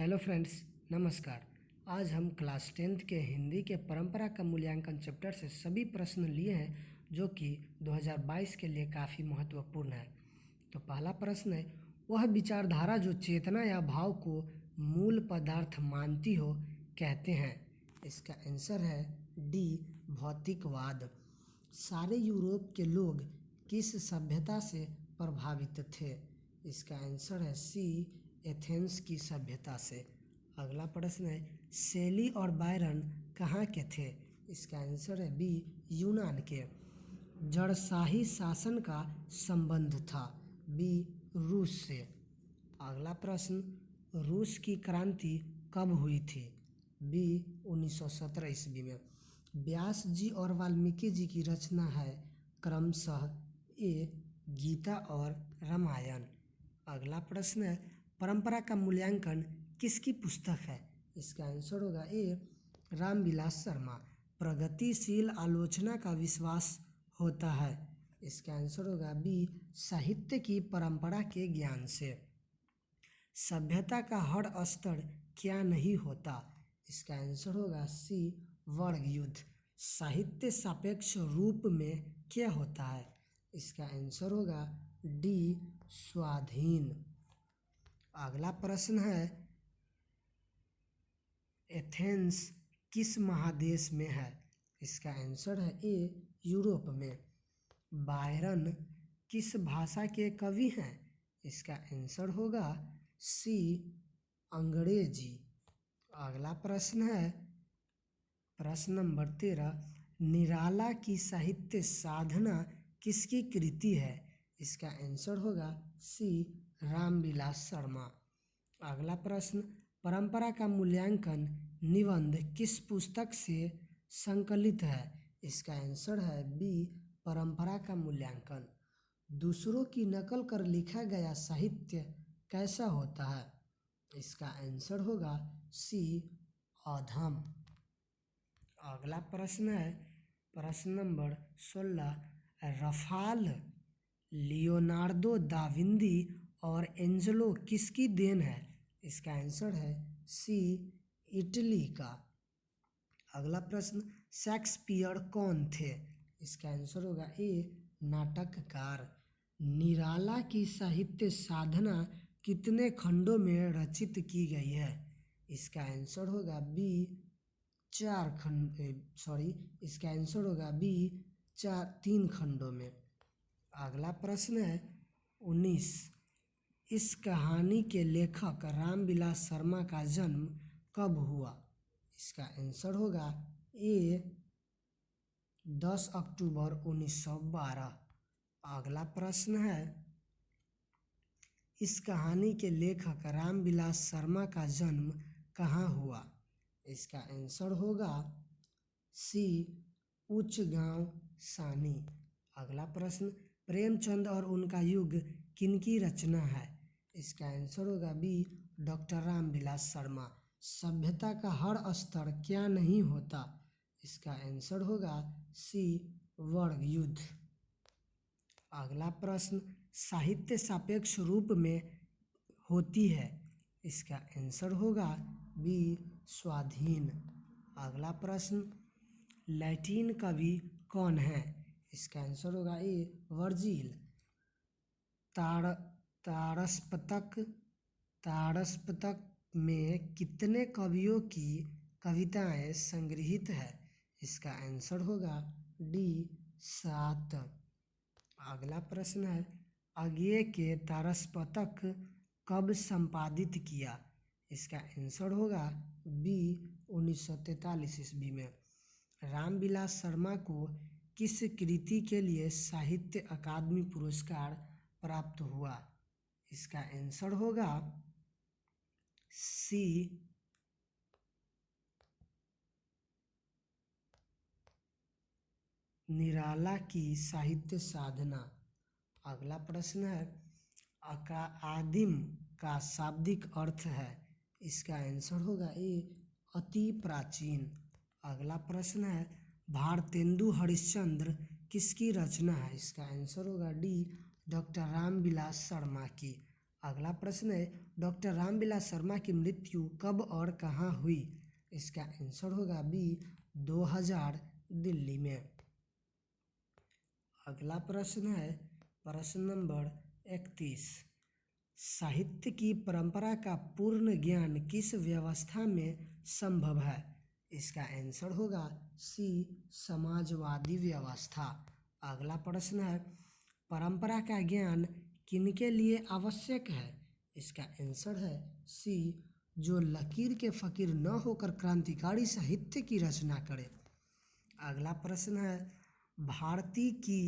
Hello friends, नमस्कार। आज हम क्लास 10th के हिंदी के परंपरा का मूल्यांकन चैप्टर से सभी प्रश्न लिए हैं जो कि 2022 के लिए काफ़ी महत्वपूर्ण है। तो पहला प्रश्न है, वह विचारधारा जो चेतना या भाव को मूल पदार्थ मानती हो कहते हैं। इसका आंसर है डी, भौतिकवाद। सारे यूरोप के लोग किस सभ्यता से प्रभावित थे? इसका आंसर है सी, एथेंस की सभ्यता से। अगला प्रश्न है, शेली और बायरन कहाँ के थे? इसका आंसर है बी, यूनान के। जड़शाही शासन का संबंध था बी, रूस से। अगला प्रश्न, रूस की क्रांति कब हुई थी? बी, 1917 ईस्वी में। व्यास जी और वाल्मीकि जी की रचना है क्रमशः ए, गीता और रामायण। अगला प्रश्न है, परंपरा का मूल्यांकन किसकी पुस्तक है? इसका आंसर होगा ए, रामविलास शर्मा। प्रगतिशील आलोचना का विश्वास होता है। इसका आंसर होगा बी, साहित्य की परंपरा के ज्ञान से। सभ्यता का हर स्तर क्या नहीं होता? इसका आंसर होगा सी, वर्ग युद्ध। साहित्य सापेक्ष रूप में क्या होता है? इसका आंसर होगा डी, स्वाधीन। अगला प्रश्न है, एथेंस किस महादेश में है? इसका आंसर है ए, यूरोप में। बायरन किस भाषा के कवि हैं? इसका आंसर होगा सी, अंग्रेजी। अगला प्रश्न है, प्रश्न नंबर 13, निराला की साहित्य साधना किसकी कृति है? इसका आंसर होगा सी, रामविलास शर्मा। अगला प्रश्न, परंपरा का मूल्यांकन निबंध किस पुस्तक से संकलित है? इसका आंसर है बी, परंपरा का मूल्यांकन। दूसरों की नकल कर लिखा गया साहित्य कैसा होता है? इसका आंसर होगा सी, अधम। अगला प्रश्न है, प्रश्न number 16, Rafale Leonardo da Vinci और एंजेलो किसकी देन है? इसका आंसर है सी, इटली का। अगला प्रश्न, शेक्सपियर कौन थे? इसका आंसर होगा ए, नाटककार। निराला की साहित्य साधना कितने खंडों में रचित की गई है? इसका आंसर होगा बी, इसका आंसर होगा बी, 3 खंडों में। अगला प्रश्न है 19, इस कहानी के लेखक रामविलास शर्मा का जन्म कब हुआ? इसका आंसर होगा ए, 10 अक्टूबर 1912। अगला प्रश्न है, इस कहानी के लेखक रामविलास शर्मा का जन्म कहाँ हुआ? इसका आंसर होगा सी, उच्चगांव सानी। अगला प्रश्न, प्रेमचंद और उनका युग किनकी रचना है? इसका आंसर होगा बी, डॉक्टर रामविलास शर्मा। सभ्यता का हर स्तर क्या नहीं होता? इसका आंसर होगा सी, वर्ग युद्ध। अगला प्रश्न, साहित्य सापेक्ष रूप में होती है? इसका आंसर होगा बी, स्वाधीन। अगला प्रश्न, लैटिन कवि कौन है? इसका आंसर होगा ए, वर्जिल। तारसपतक में कितने कवियों की कविताएं संग्रहित है? इसका आंसर होगा डी, 7। अगला प्रश्न है, अज्ञे के तारसपतक कब संपादित किया? इसका आंसर होगा बी, 1943 ईस्वी में। रामविलास शर्मा को किस कृति के लिए साहित्य अकादमी पुरस्कार प्राप्त हुआ? इसका आंसर होगा सी, निराला की साहित्य साधना। अगला प्रश्न है, आदिम का शाब्दिक अर्थ है? इसका आंसर होगा ए, अति प्राचीन। अगला प्रश्न है, भारतेंदु हरिश्चंद्र किसकी रचना है? इसका आंसर होगा डी, डॉक्टर रामविलास शर्मा की। अगला प्रश्न है डॉक्टर रामविलास शर्मा की मृत्यु कब और कहाँ हुई? इसका आंसर होगा बी 2000 दिल्ली में। अगला प्रश्न है प्रश्न नंबर 31। साहित्य की परंपरा का पूर्ण ज्ञान किस व्यवस्था में संभव है? इसका आंसर होगा सी समाजवादी व्यवस्था। अगला प्रश्न है परंपरा का ज्ञान किनके लिए आवश्यक है? इसका आंसर है सी जो लकीर के फकीर न होकर क्रांतिकारी साहित्य की रचना करे। अगला प्रश्न है भारतीय की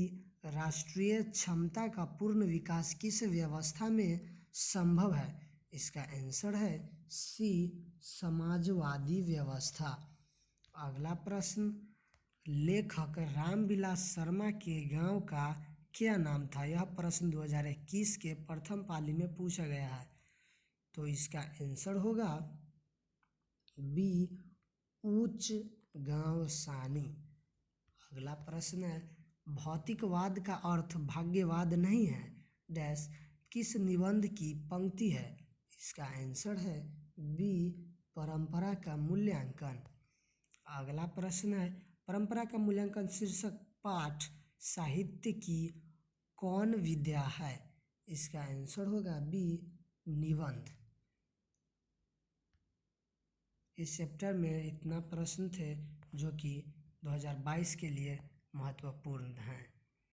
राष्ट्रीय क्षमता का पूर्ण विकास किस व्यवस्था में संभव है? इसका आंसर है सी समाजवादी व्यवस्था। अगला प्रश्न लेखक रामविलास शर्मा के गांव का क्या नाम था? यह प्रश्न 2021 के प्रथम पाली में पूछा गया है, तो इसका आंसर होगा बी ऊंच गांव सानी। अगला प्रश्न है भौतिकवाद का अर्थ भाग्यवाद नहीं है डैश किस निबंध की पंक्ति है? इसका आंसर है बी परंपरा का मूल्यांकन। अगला प्रश्न है परंपरा का मूल्यांकन शीर्षक पाठ साहित्य की कौन विद्या है? इसका आंसर होगा बी निबंध। इस चैप्टर में इतना प्रश्न थे जो कि 2022 के लिए महत्वपूर्ण हैं।